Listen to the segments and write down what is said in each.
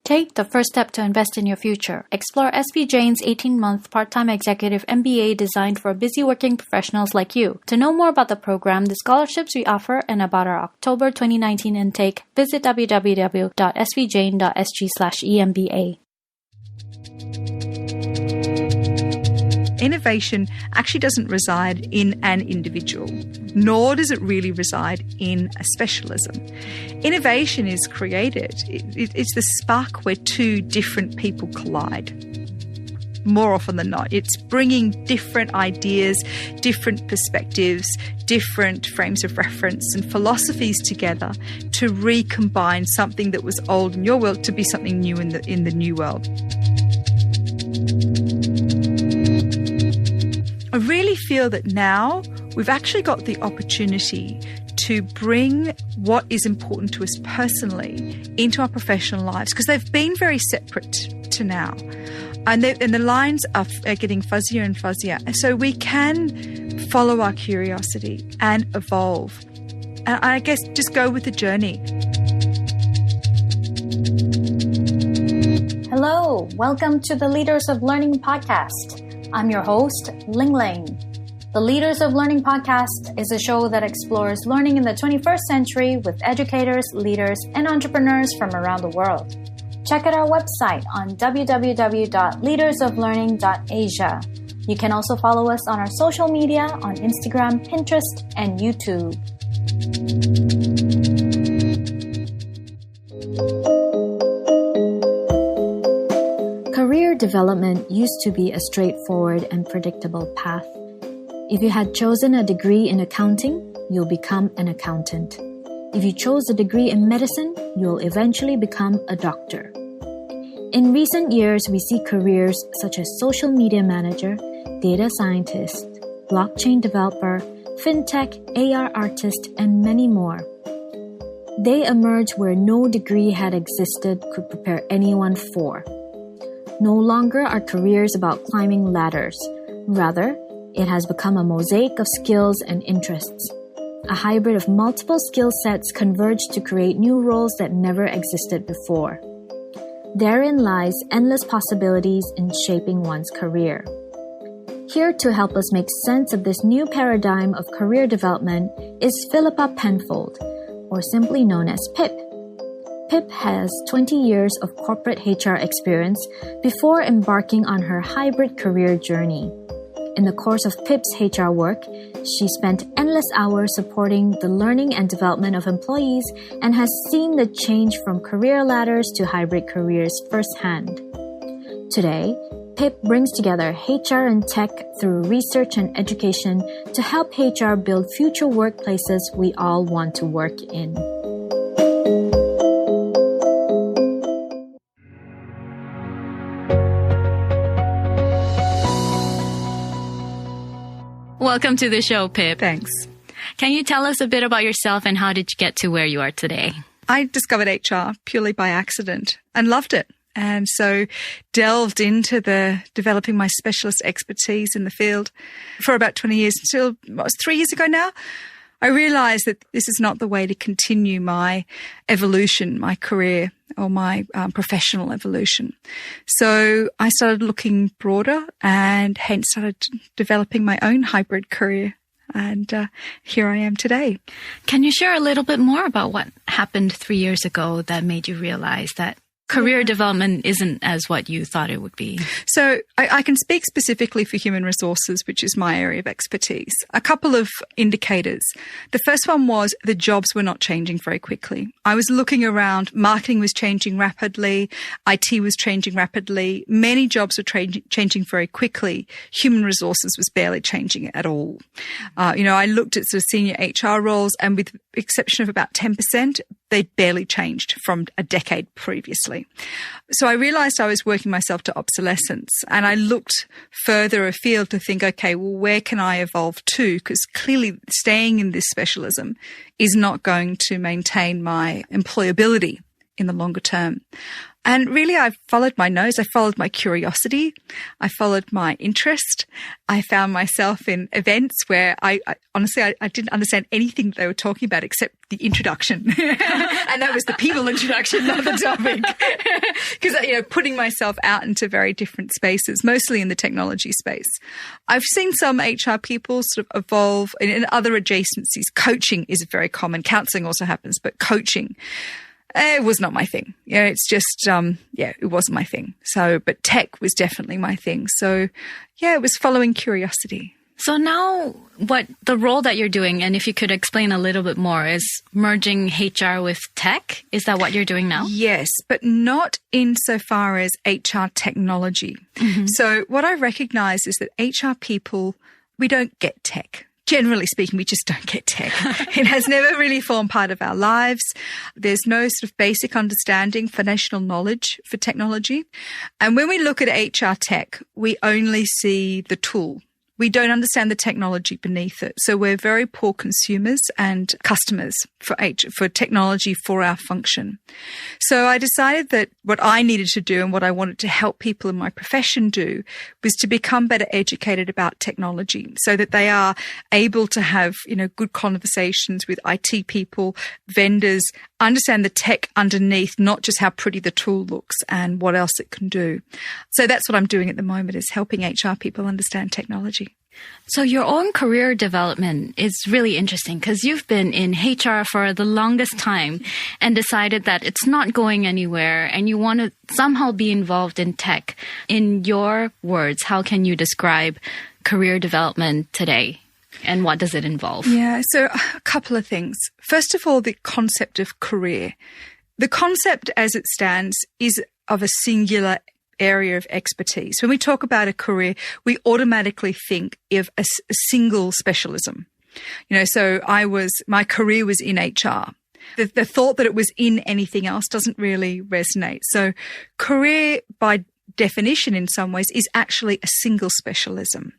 Take the first step to invest in your future. Explore SB Jain's 18-month part-time executive MBA designed for busy working professionals like you. To know more about the program, the scholarships we offer, and about our October 2019 intake, visit www.svjain.sg/emba. Innovation actually doesn't reside in an individual, nor does it really reside in a specialism. Innovation is created. It's the spark where two different people collide. More often than not, it's bringing different ideas, different perspectives, different frames of reference and philosophies together to recombine something that was old in your world to be something new in the new world. I really feel that now we've actually got the opportunity to bring what is important to us personally into our professional lives, because they've been very separate to now. And the lines are getting fuzzier and fuzzier. And so we can follow our curiosity and evolve. And I guess just go with the journey. Hello, welcome to the Leaders of Learning podcast. I'm your host, Ling Ling. The Leaders of Learning podcast is a show that explores learning in the 21st century with educators, leaders, and entrepreneurs from around the world. Check out our website on www.leadersoflearning.asia. You can also follow us on our social media on Instagram, Pinterest, and YouTube. Career development used to be a straightforward and predictable path. If you had chosen a degree in accounting, you'll become an accountant. If you chose a degree in medicine, you'll eventually become a doctor. In recent years, we see careers such as social media manager, data scientist, blockchain developer, fintech, AR artist, and many more. They emerge where no degree had existed could prepare anyone for. No longer are careers about climbing ladders. Rather, it has become a mosaic of skills and interests. A hybrid of multiple skill sets converge to create new roles that never existed before. Therein lies endless possibilities in shaping one's career. Here to help us make sense of this new paradigm of career development is Philippa Penfold, or simply known as Pip. Pip has 20 years of corporate HR experience before embarking on her hybrid career journey. In the course of Pip's HR work, she spent endless hours supporting the learning and development of employees and has seen the change from career ladders to hybrid careers firsthand. Today, Pip brings together HR and tech through research and education to help HR build future workplaces we all want to work in. Welcome to the show, Pip. Thanks. Can you tell us a bit about yourself and how did you get to where you are today? I discovered HR purely by accident and loved it. And so delved into developing my specialist expertise in the field for about 20 years until, 3 years ago now, I realized that this is not the way to continue my evolution, my career or my professional evolution. So I started looking broader and hence started developing my own hybrid career. And here I am today. Can you share a little bit more about what happened 3 years ago that made you realize that career development isn't as what you thought it would be? So I can speak specifically for human resources, which is my area of expertise. A couple of indicators. The first one was the jobs were not changing very quickly. I was looking around, marketing was changing rapidly, IT was changing rapidly, many jobs were changing very quickly. Human resources was barely changing at all. I looked at sort of senior HR roles and with the exception of about 10%, they barely changed from a decade previously. So I realized I was working myself to obsolescence and I looked further afield to think, okay, well, where can I evolve to? Because clearly staying in this specialism is not going to maintain my employability in the longer term. And really, I followed my nose. I followed my curiosity. I followed my interest. I found myself in events where I honestly didn't understand anything that they were talking about except the introduction. And that was the people introduction, not the topic. Because putting myself out into very different spaces, mostly in the technology space. I've seen some HR people sort of evolve in other adjacencies. Coaching is very common. Counseling also happens, but coaching, it was not my thing. It's just, it wasn't my thing. So, but tech was definitely my thing. So, it was following curiosity. So now what the role that you're doing, and if you could explain a little bit more, is merging HR with tech. Is that what you're doing now? Yes, but not insofar as HR technology. Mm-hmm. So what I recognize is that HR people, we don't get tech. Generally speaking, we just don't get tech. It has never really formed part of our lives. There's no sort of basic understanding, foundational knowledge for technology. And when we look at HR tech, we only see the tool. We don't understand the technology beneath it. So we're very poor consumers and customers for technology for our function. So I decided that what I needed to do and what I wanted to help people in my profession do was to become better educated about technology so that they are able to have, good conversations with IT people, vendors, understand the tech underneath, not just how pretty the tool looks and what else it can do. So that's what I'm doing at the moment, is helping HR people understand technology. So your own career development is really interesting because you've been in HR for the longest time and decided that it's not going anywhere and you want to somehow be involved in tech. In your words, how can you describe career development today? And what does it involve? Yeah, so a couple of things. First of all, the concept of career. The concept as it stands is of a singular area of expertise. When we talk about a career, we automatically think of a single specialism. So my career was in HR. The thought that it was in anything else doesn't really resonate. So career, by definition, in some ways, is actually a single specialism.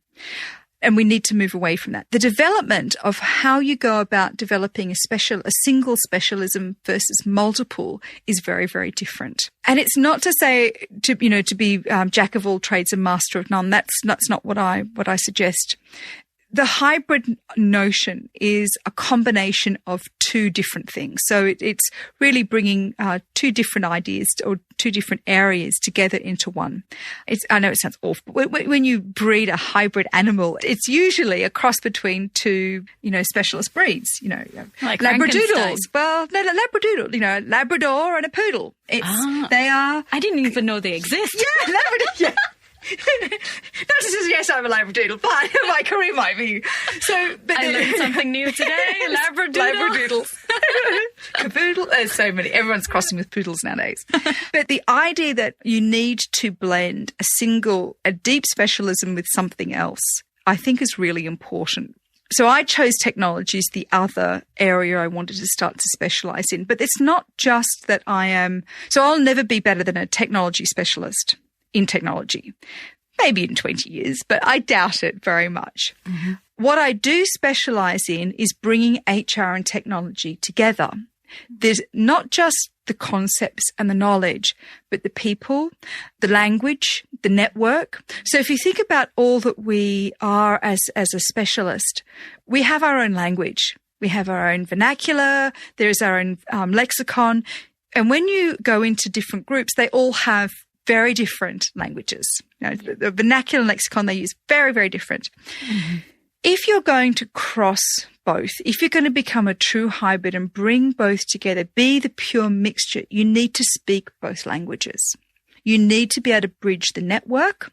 And we need to move away from that. The development of how you go about developing a single specialism versus multiple is very, very different. And it's not to say to be jack of all trades and master of none. That's not what I suggest. The hybrid notion is a combination of two different things. So it's really bringing two different ideas or two different areas together into one. I know it sounds awful, but when you breed a hybrid animal, it's usually a cross between two, specialist breeds, like Labradoodles. Well, no, Labradoodle, Labrador and a poodle. They are. I didn't even know they exist. Yeah, Labrador. Yeah. Not to say yes, I'm a Labradoodle, but my career might be. But I learned something new today. Labradoodle. Caboodle. There's so many. Everyone's crossing with poodles nowadays. But the idea that you need to blend a deep specialism with something else, I think is really important. So I chose technology as the other area I wanted to start to specialize in. But it's not just that I'll never be better than a technology specialist in technology. Maybe in 20 years, but I doubt it very much. Mm-hmm. What I do specialize in is bringing HR and technology together. There's not just the concepts and the knowledge, but the people, the language, the network. So if you think about all that we are as a specialist, we have our own language. We have our own vernacular. There's our own lexicon. And when you go into different groups, they all have very different languages. The vernacular and lexicon they use, very, very different. Mm-hmm. If you're going to cross both, if you're going to become a true hybrid and bring both together, be the pure mixture, you need to speak both languages. You need to be able to bridge the network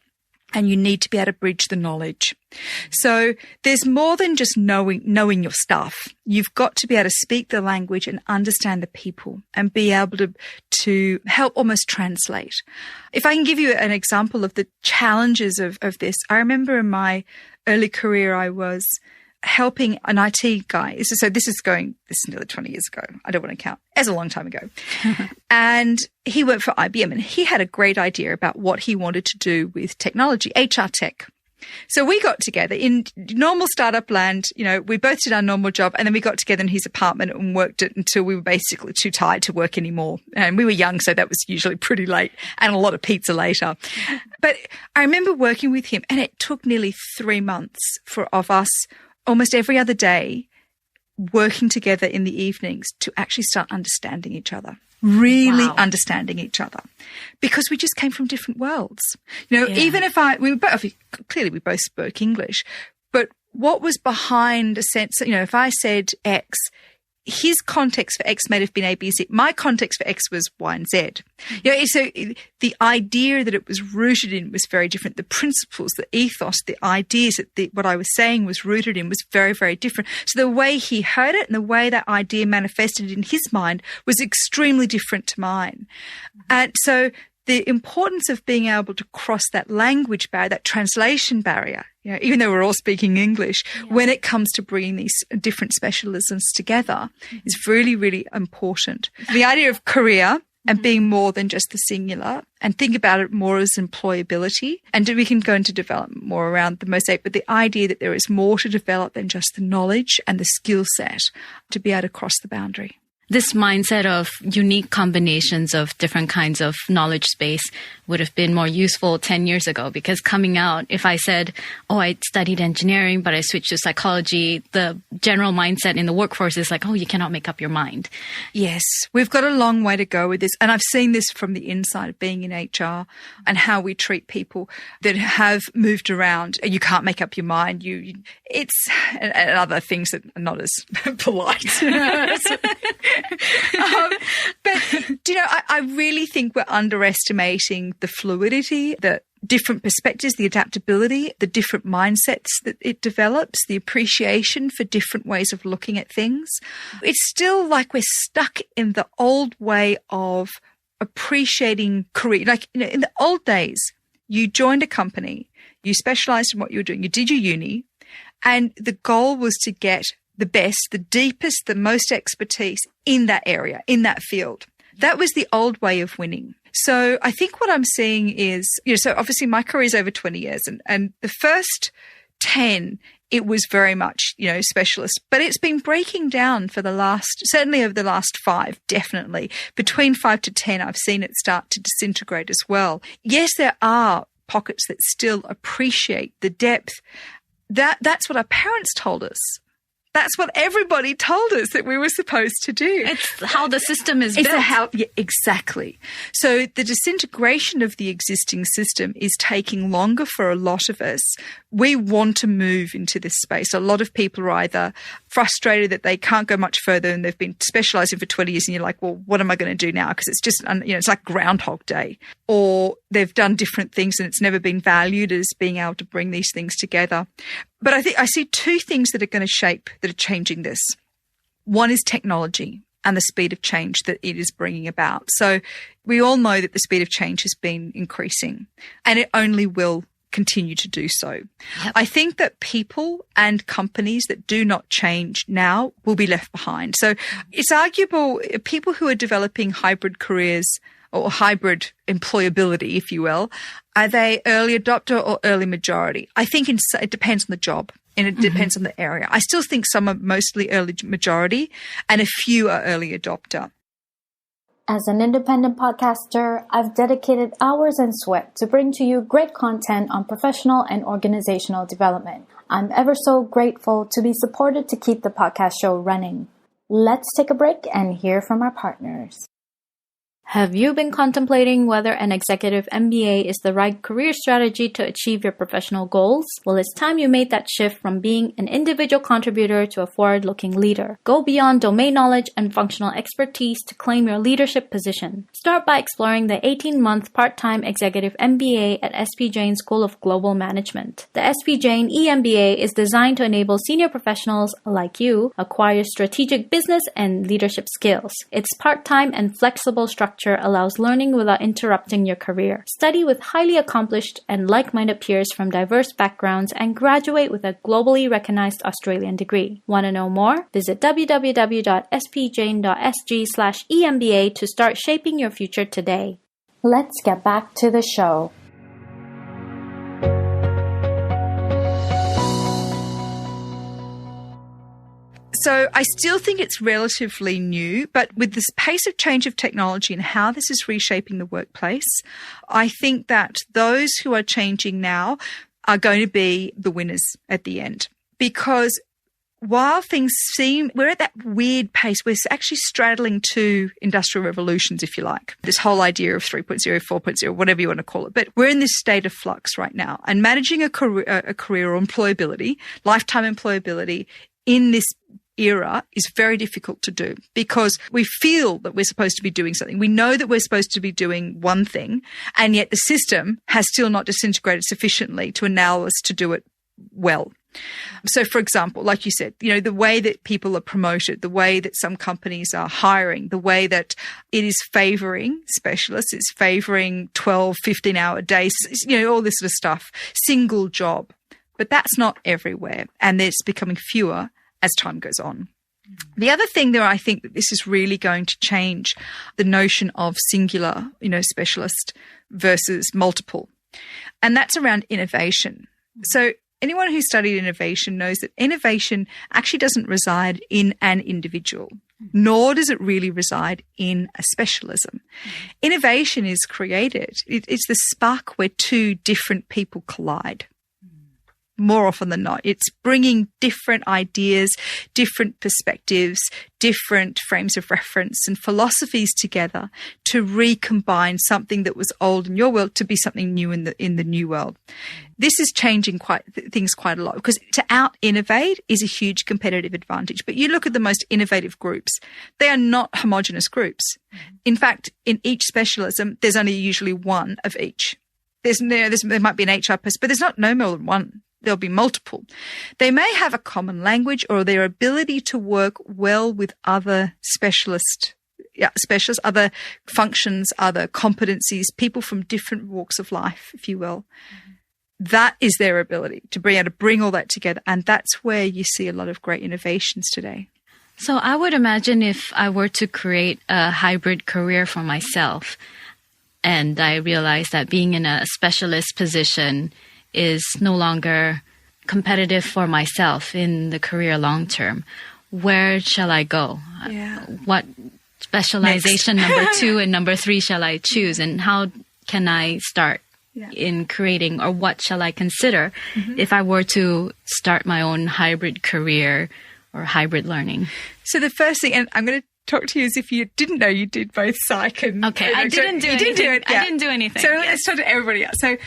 and you need to be able to bridge the knowledge. So there's more than just knowing your stuff. You've got to be able to speak the language and understand the people and be able to help almost translate. If I can give you an example of the challenges of this, I remember in my early career, I was helping an IT guy. This is nearly 20 years ago. I don't want to count. It's a long time ago. And he worked for IBM and he had a great idea about what he wanted to do with technology, HR tech. So we got together in normal startup land. We both did our normal job and then we got together in his apartment and worked it until we were basically too tired to work anymore. And we were young, so that was usually pretty late and a lot of pizza later. But I remember working with him and it took nearly 3 months of us almost every other day working together in the evenings to actually start understanding each other. Really understanding each other, because we just came from different worlds. Even if clearly we both spoke English, but what was behind a sense, if I said X, his context for X may have been A, B, Z. My context for X was Y and Z. So the idea that it was rooted in was very different. The principles, the ethos, the ideas that what I was saying was rooted in was very, very different. So the way he heard it and the way that idea manifested in his mind was extremely different to mine. And so the importance of being able to cross that language barrier, that translation barrier, even though we're all speaking English, when it comes to bringing these different specialisms together is really, really important. The idea of career and being more than just the singular, and think about it more as employability. And we can go into development more around the mosaic, but the idea that there is more to develop than just the knowledge and the skill set to be able to cross the boundary. This mindset of unique combinations of different kinds of knowledge space would have been more useful 10 years ago, because coming out, if I said, I studied engineering, but I switched to psychology, the general mindset in the workforce is like, you cannot make up your mind. Yes, we've got a long way to go with this. And I've seen this from the inside of being in HR and how we treat people that have moved around. You can't make up your mind. And other things that are not as polite. I really think we're underestimating the fluidity, the different perspectives, the adaptability, the different mindsets that it develops, the appreciation for different ways of looking at things. It's still like we're stuck in the old way of appreciating career. Like, in the old days, you joined a company, you specialized in what you were doing, you did your uni, and the goal was to get the best, the deepest, the most expertise in that area, in that field. That was the old way of winning. So I think what I'm seeing is, so obviously my career is over 20 years and the first 10, it was very much, specialist, but it's been breaking down for certainly over the last 5, definitely. Between 5 to 10, I've seen it start to disintegrate as well. Yes, there are pockets that still appreciate the depth. That's what our parents told us. That's what everybody told us that we were supposed to do. It's how the system is built. Exactly. So the disintegration of the existing system is taking longer for a lot of us. We want to move into this space. A lot of people are either frustrated that they can't go much further and they've been specializing for 20 years and you're like, well, what am I going to do now? Because it's just, it's like Groundhog Day. Or they've done different things and it's never been valued as being able to bring these things together. But I see 2 things that are changing this. One is technology and the speed of change that it is bringing about. So we all know that the speed of change has been increasing and it only will continue to do so. Yep. I think that people and companies that do not change now will be left behind. So it's arguable people who are developing hybrid careers or hybrid employability, if you will, are they early adopter or early majority? I think it depends on the job and it depends on the area. I still think some are mostly early majority and a few are early adopter. As an independent podcaster, I've dedicated hours and sweat to bring to you great content on professional and organizational development. I'm ever so grateful to be supported to keep the podcast show running. Let's take a break and hear from our partners. Have you been contemplating whether an executive MBA is the right career strategy to achieve your professional goals? Well, it's time you made that shift from being an individual contributor to a forward-looking leader. Go beyond domain knowledge and functional expertise to claim your leadership position. Start by exploring the 18-month part-time executive MBA at SP Jain School of Global Management. The SP Jain eMBA is designed to enable senior professionals like you acquire strategic business and leadership skills. Its part-time and flexible structure allows learning without interrupting your career. Study with highly accomplished and like-minded peers from diverse backgrounds and graduate with a globally recognized Australian degree. Want to know more? Visit www.spjain.sg/emba to start shaping your future today. Let's get back to the show. So I still think it's relatively new, but with this pace of change of technology and how this is reshaping the workplace, I think that those who are changing now are going to be the winners at the end. Because while things we're at that weird pace, we're actually straddling two industrial revolutions, if you like. This whole idea of 3.0, 4.0, whatever you want to call it. But we're in this state of flux right now. And managing a career or employability, lifetime employability in this era is very difficult to do because we feel that we're supposed to be doing something. We know that we're supposed to be doing one thing, and yet the system has still not disintegrated sufficiently to allow us to do it well. So, for example, like you said, the way that people are promoted, the way that some companies are hiring, the way that it is favoring specialists, it's favoring 12, 15-hour days, all this sort of stuff, single job. But that's not everywhere, and it's becoming fewer as time goes on. The other thing there, I think that this is really going to change the notion of singular, specialist versus multiple. And that's around innovation. So anyone who studied innovation knows that innovation actually doesn't reside in an individual, nor does it really reside in a specialism. Innovation is created. It's the spark where two different people collide. More often than not, it's bringing different ideas, different perspectives, different frames of reference and philosophies together to recombine something that was old in your world to be something new in the new world. This is changing things quite a lot because to out-innovate is a huge competitive advantage. But you look at the most innovative groups, they are not homogenous groups. In fact, in each specialism, there's only usually one of each. There might be an HR person, but there's no more than one. There'll be multiple. They may have a common language or their ability to work well with other specialists, other functions, other competencies, people from different walks of life, if you will. That is their ability to be able to bring all that together. And that's where you see a lot of great innovations today. So I would imagine if I were to create a hybrid career for myself, and I realized that being in a specialist position is no longer competitive for myself in the career long term, where shall I go? Yeah. What specialization number 2 and number 3 shall I choose? And how can I start in creating, or what shall I consider if I were to start my own hybrid career or hybrid learning? So the first thing, and I'm going to talk to you as if you didn't know you did both psych and... Okay, I didn't do anything. I didn't do anything. So let's talk to everybody else. So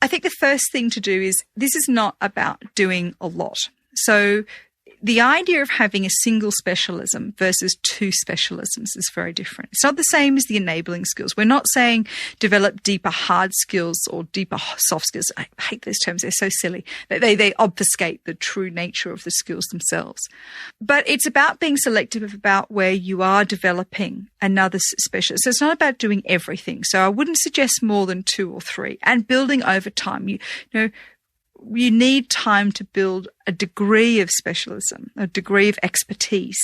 I think the first thing to do is this is not about doing a lot. So the idea of having a single specialism versus two specialisms is very different. It's not the same as the enabling skills. We're not saying develop deeper hard skills or deeper soft skills. I hate those terms. They're so silly. They obfuscate the true nature of the skills themselves. But it's about being selective about where you are developing another specialist. So it's not about doing everything. So I wouldn't suggest more than 2 or 3 and building over time. You need time to build a degree of specialism, a degree of expertise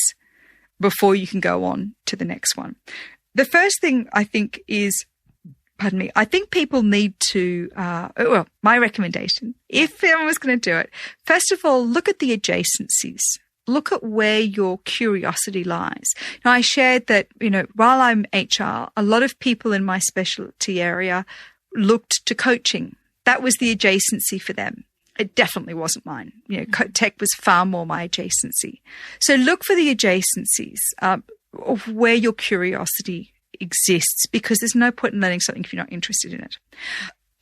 before you can go on to the next one. The first thing I think is, I think people need to, my recommendation, if anyone was going to do it, first of all, look at the adjacencies. Look at where your curiosity lies. Now, I shared that, while I'm HR, a lot of people in my specialty area looked to coaching. That was the adjacency for them. It definitely wasn't mine. Tech was far more my adjacency. So look for the adjacencies of where your curiosity exists, because there's no point in learning something if you're not interested in it.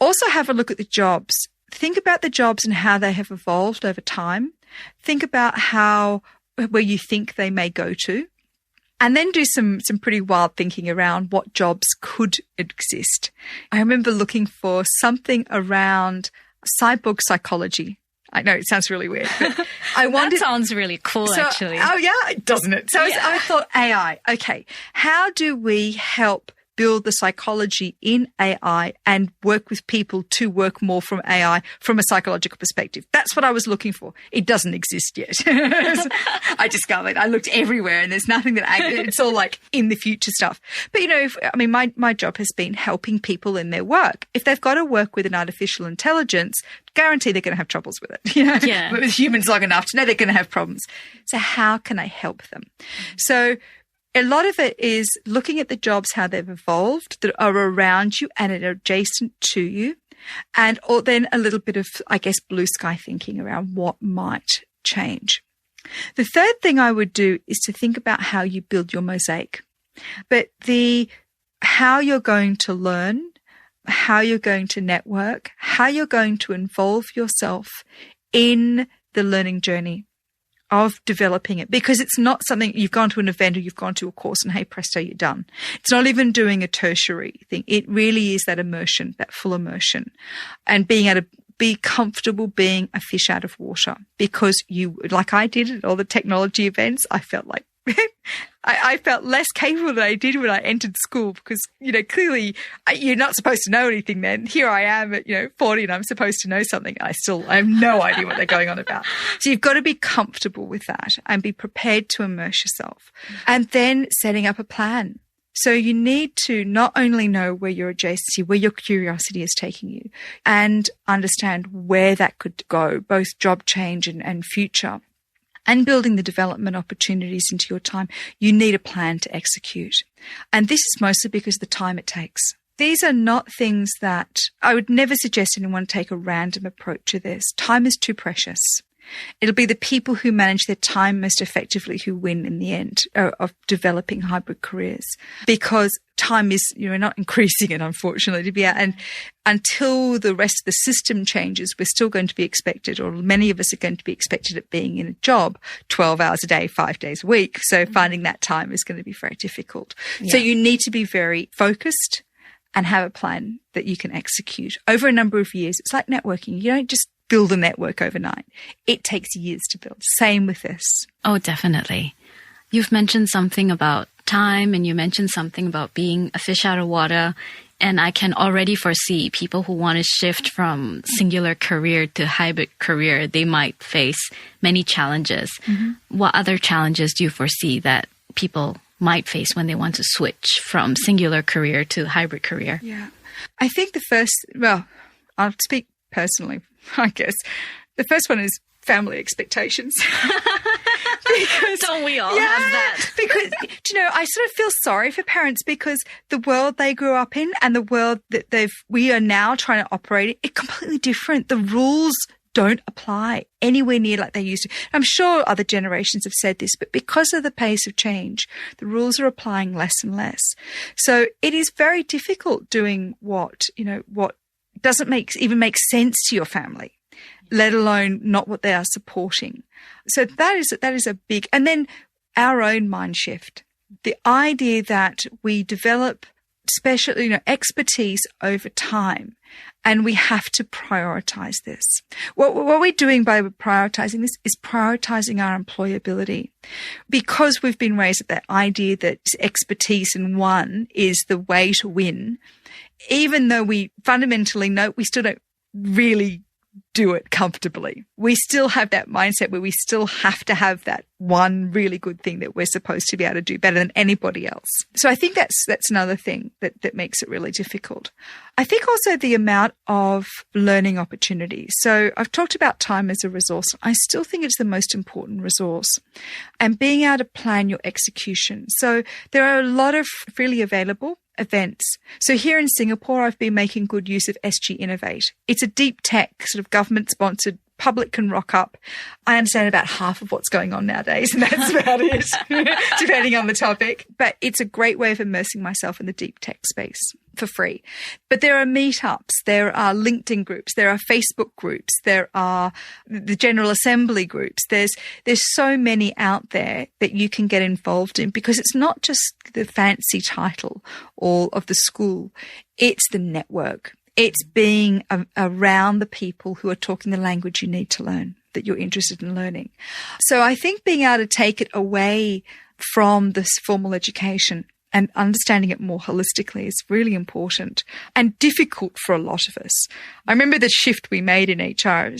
Also have a look at the jobs. Think about the jobs and how they have evolved over time. Think about where you think they may go to. And then do some pretty wild thinking around what jobs could exist. I remember looking for something around cyborg psychology. I know it sounds really weird, but I wanted... That sounds really cool, actually. Oh, yeah, doesn't it? So I thought AI. Okay, how do we help build the psychology in AI and work with people to work more from AI from a psychological perspective? That's what I was looking for. It doesn't exist yet. I discovered. I looked everywhere and there's nothing it's all like in the future stuff. But, my job has been helping people in their work. If they've got to work with an artificial intelligence, guarantee they're going to have troubles with it. Yeah. But with humans long enough to know they're going to have problems. So how can I help them? So a lot of it is looking at the jobs, how they've evolved, that are around you and are adjacent to you. Or then a little bit of, blue sky thinking around what might change. The third thing I would do is to think about how you build your mosaic. But how you're going to learn, how you're going to network, how you're going to involve yourself in the learning journey of developing it, because it's not something you've gone to an event or you've gone to a course and hey presto, you're done. It's not even doing a tertiary thing. It really is that immersion, that full immersion, and being able to be comfortable being a fish out of water, because like I did at all the technology events, I felt like I felt less capable than I did when I entered school, because, clearly you're not supposed to know anything then. Here I am at, 40 and I'm supposed to know something. I have no idea what they're going on about. So you've got to be comfortable with that and be prepared to immerse yourself, and then setting up a plan. So you need to not only know where your adjacency, where your curiosity is taking you, and understand where that could go, both job change and future, and building the development opportunities into your time. You need a plan to execute. And this is mostly because of the time it takes. These are not things that I would never suggest anyone take a random approach to this. Time is too precious. It'll be the people who manage their time most effectively who win in the end of developing hybrid careers, because time is, not increasing it, unfortunately, to be out. And until the rest of the system changes, we're still going to be expected, or many of us are going to be expected at being in a job 12 hours a day, 5 days a week. So finding that time is going to be very difficult. Yeah. So you need to be very focused and have a plan that you can execute over a number of years. It's like networking. You don't just build a network overnight. It takes years to build. Same with this. Oh, definitely. You've mentioned something about time, and you mentioned something about being a fish out of water. And I can already foresee people who want to shift from singular career to hybrid career, they might face many challenges. Mm-hmm. What other challenges do you foresee that people might face when they want to switch from singular career to hybrid career? Yeah. I think I'll speak personally, I guess. The first one is family expectations. Because, don't we all have that? Because, I sort of feel sorry for parents, because the world they grew up in and the world that we are now trying to operate in is completely different. The rules don't apply anywhere near like they used to. I'm sure other generations have said this, but because of the pace of change, the rules are applying less and less. So it is very difficult doing what doesn't even make sense to your family, let alone not what they are supporting. So that is a big, and then our own mind shift. The idea that we develop special, expertise over time, and we have to prioritize this. What we're doing by prioritizing this is prioritizing our employability, because we've been raised with that idea that expertise in one is the way to win. Even though we fundamentally know we still don't really do it comfortably. We still have that mindset where we still have to have that one really good thing that we're supposed to be able to do better than anybody else. So I think that's another thing that makes it really difficult. I think also the amount of learning opportunities. So I've talked about time as a resource. I still think it's the most important resource, and being able to plan your execution. So there are a lot of freely available events. So here in Singapore, I've been making good use of SG Innovate. It's a deep tech, sort of government-sponsored, public can rock up. I understand about half of what's going on nowadays, and that's about it, depending on the topic. But it's a great way of immersing myself in the deep tech space for free. But there are meetups, there are LinkedIn groups, there are Facebook groups, there are the General Assembly groups. There's so many out there that you can get involved in, because it's not just the fancy title or of the school, it's the network. It's being around the people who are talking the language you need to learn, that you're interested in learning. So I think being able to take it away from this formal education and understanding it more holistically is really important and difficult for a lot of us. I remember the shift we made in HR,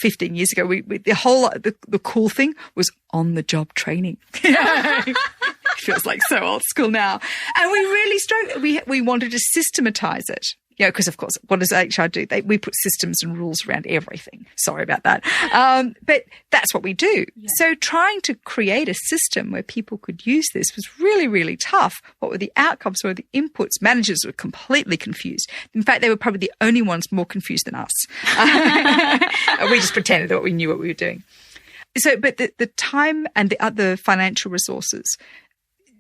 15 years ago. The cool thing was on-the-job training. Feels like so old school now. And we really struggled. We wanted to systematize it. Because of course, what does HR do? We put systems and rules around everything. Sorry about that. But that's what we do. Yeah. So trying to create a system where people could use this was really, really tough. What were the outcomes? What were the inputs? Managers were completely confused. In fact, they were probably the only ones more confused than us. We just pretended that we knew what we were doing. So, but the time and the other financial resources,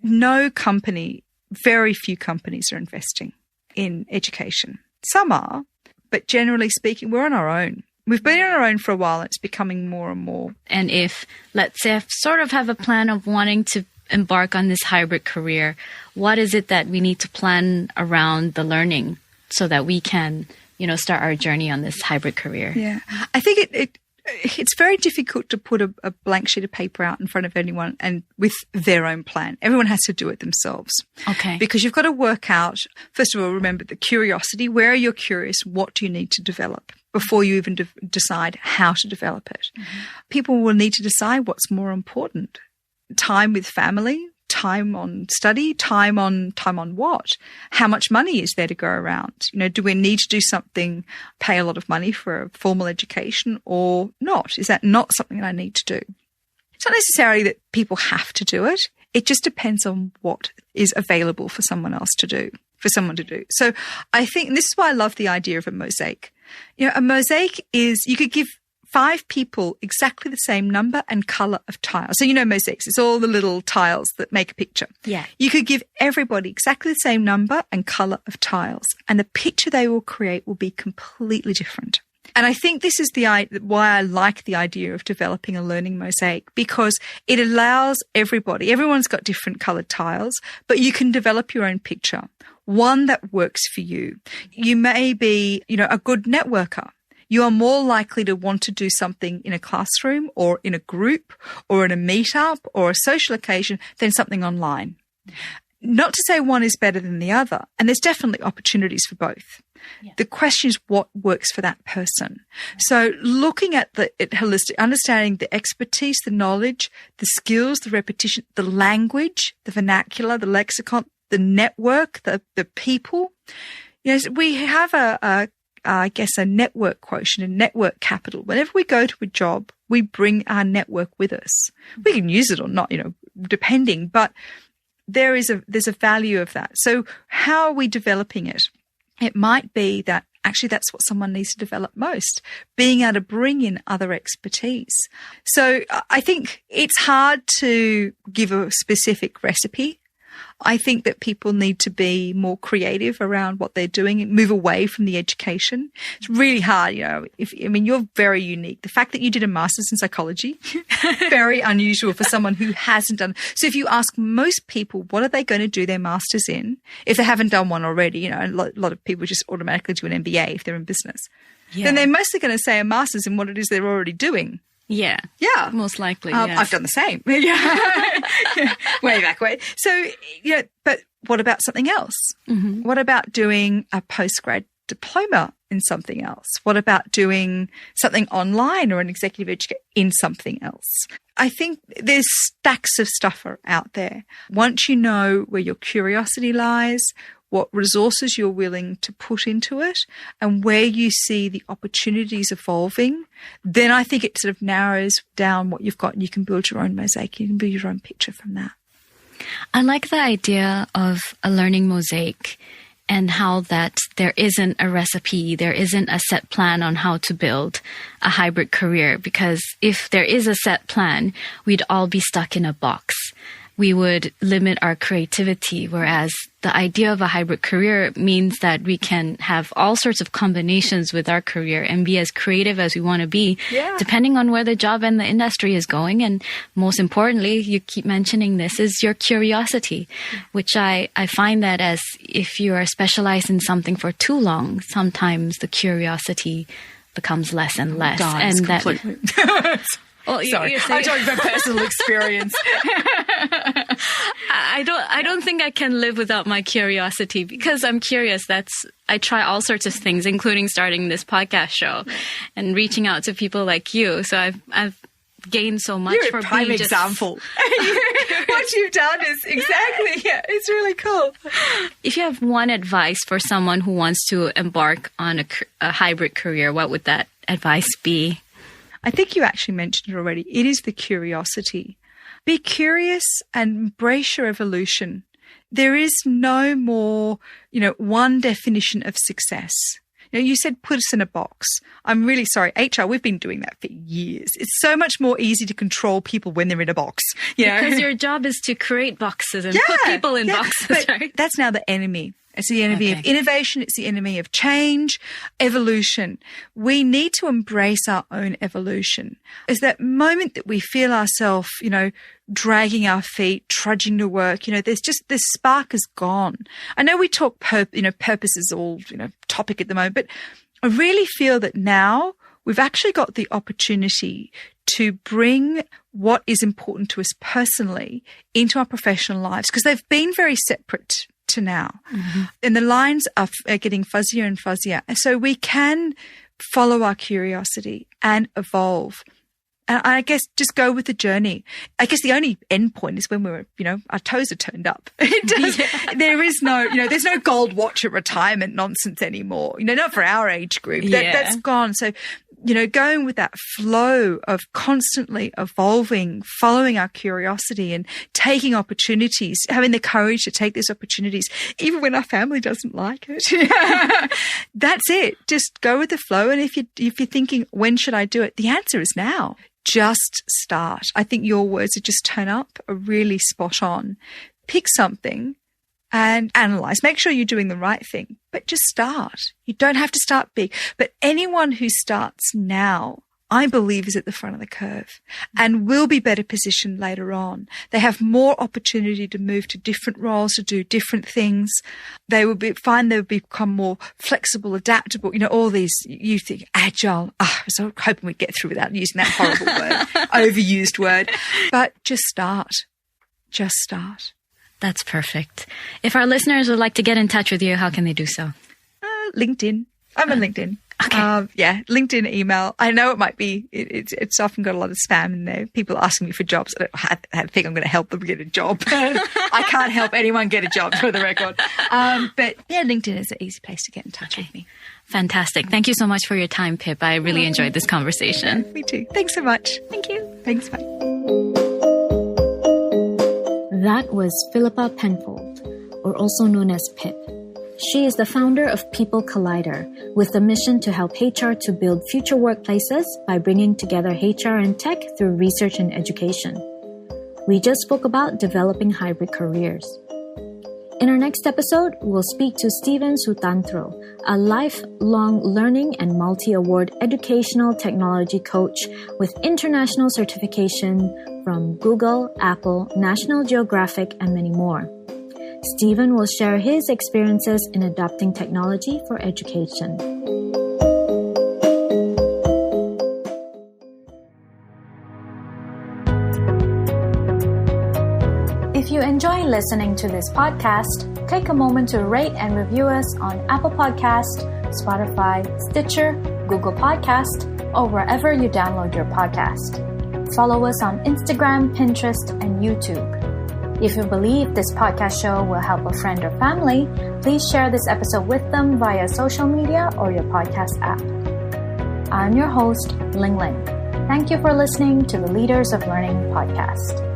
no company, very few companies are investing in education. Some are, but generally speaking, we're on our own. We've been on our own for a while, and it's becoming more and more. And if, let's say, I sort of have a plan of wanting to embark on this hybrid career, what is it that we need to plan around the learning so that we can, start our journey on this hybrid career? Yeah, I think it's very difficult to put a blank sheet of paper out in front of anyone and with their own plan. Everyone has to do it themselves. Okay. Because you've got to work out, first of all, remember the curiosity. Where are you curious? What do you need to develop before you even decide how to develop it? Mm-hmm. People will need to decide what's more important. Time with family, time on study, time on what? How much money is there to go around? Do we need to do something, pay a lot of money for a formal education or not? Is that not something that I need to do? It's not necessarily that people have to do it. It just depends on what is available for someone else to do, for someone to do. So I think, and this is why I love the idea of a mosaic. A mosaic is, you could give 5 people exactly the same number and color of tiles. So mosaics, it's all the little tiles that make a picture. Yeah. You could give everybody exactly the same number and color of tiles, and the picture they will create will be completely different. And I think this is why I like the idea of developing a learning mosaic, because it allows everyone's got different colored tiles, but you can develop your own picture, one that works for you. You may be, a good networker. You are more likely to want to do something in a classroom or in a group or in a meetup or a social occasion than something online. Not to say one is better than the other, and there's definitely opportunities for both. Yeah. The question is what works for that person. So looking at it holistic, understanding the expertise, the knowledge, the skills, the repetition, the language, the vernacular, the lexicon, the network, the people. We have a network quotient, a network capital. Whenever we go to a job, we bring our network with us. We can use it or not, depending, but there's a value of that. So how are we developing it? It might be that actually that's what someone needs to develop most, being able to bring in other expertise. So I think it's hard to give a specific recipe. I think that people need to be more creative around what they're doing and move away from the education. It's really hard, you're very unique. The fact that you did a master's in psychology, very unusual for someone who hasn't done. So if you ask most people, what are they going to do their master's in, if they haven't done one already, a lot of people just automatically do an MBA if they're in business. Yeah. Then they're mostly going to say a master's in what it is they're already doing. Yeah. Yeah. Most likely. Yes. I've done the same. Yeah. Way back way. So, but what about something else? Mm-hmm. What about doing a postgrad diploma in something else? What about doing something online or an executive education in something else? I think there's stacks of stuff out there. Once you know where your curiosity lies, what resources you're willing to put into it, and where you see the opportunities evolving, then I think it sort of narrows down what you've got, and you can build your own mosaic. You can build your own picture from that. I like the idea of a learning mosaic and how that there isn't a recipe, there isn't a set plan on how to build a hybrid career, because if there is a set plan, we'd all be stuck in a box. We would limit our creativity, whereas the idea of a hybrid career means that we can have all sorts of combinations with our career and be as creative as we want to be, depending on where the job and the industry is going. And most importantly, you keep mentioning this, is your curiosity, which I find that as if you are specialized in something for too long, sometimes the curiosity becomes less and less. And completely. Well, sorry, I'm talking about personal experience. I don't think I can live without my curiosity, because I'm curious. I try all sorts of things, including starting this podcast show and reaching out to people like you. So I've gained so much. You're for a prime being example. What you've done is exactly, it's really cool. If you have one advice for someone who wants to embark on a hybrid career, what would that advice be? I think you actually mentioned it already. It is the curiosity. Be curious and embrace your evolution. There is no more, one definition of success. You said put us in a box. I'm really sorry. HR, we've been doing that for years. It's so much more easy to control people when they're in a box. Because your job is to create boxes and put people in boxes, but right? That's now the enemy. It's the enemy of innovation. It's the enemy of change, evolution. We need to embrace our own evolution. It's that moment that we feel ourselves, dragging our feet, trudging to work. This spark is gone. I know we talk, purpose is all, topic at the moment, but I really feel that now we've actually got the opportunity to bring what is important to us personally into our professional lives, because they've been very separate to now. Mm-hmm. And the lines are getting fuzzier and fuzzier. And so we can follow our curiosity and evolve. And I guess just go with the journey. I guess the only end point is when we're, our toes are turned up. There is no, there's no gold watch at retirement nonsense anymore. Not for our age group. That's gone. So, going with that flow of constantly evolving, following our curiosity and taking opportunities, having the courage to take these opportunities, even when our family doesn't like it. That's it. Just go with the flow. And if you're thinking, when should I do it? The answer is now. Just start. I think your words of just turn up are really spot on. Pick something and analyze. Make sure you're doing the right thing, but just start. You don't have to start big. But anyone who starts now, I believe, is at the front of the curve and will be better positioned later on. They have more opportunity to move to different roles, to do different things. They will become more flexible, adaptable. All these, you think agile. I was hoping we'd get through without using that horrible word, overused word. But just start. Just start. That's perfect. If our listeners would like to get in touch with you, how can they do so? LinkedIn. I'm on LinkedIn. Okay. LinkedIn, email. I know it might be, it's often got a lot of spam in there. People asking me for jobs. I think I'm going to help them get a job. I can't help anyone get a job, for the record. But LinkedIn is an easy place to get in touch with me. Fantastic. Thank you so much for your time, Pip. I really enjoyed this conversation. Me too. Thanks so much. Thank you. Thanks, bye. That was Philippa Penfold, or also known as Pip. She is the founder of People Collider, with the mission to help HR to build future workplaces by bringing together HR and tech through research and education. We just spoke about developing hybrid careers. In our next episode, we'll speak to Steven Sutantro, a lifelong learning and multi-award educational technology coach with international certification from Google, Apple, National Geographic, and many more. Steven will share his experiences in adopting technology for education. If you enjoy listening to this podcast, take a moment to rate and review us on Apple Podcast, Spotify, Stitcher, Google Podcast, or wherever you download your podcast. Follow us on Instagram, Pinterest, and YouTube. If you believe this podcast show will help a friend or family, please share this episode with them via social media or your podcast app. I'm your host, Ling Ling. Thank you for listening to the Leaders of Learning podcast.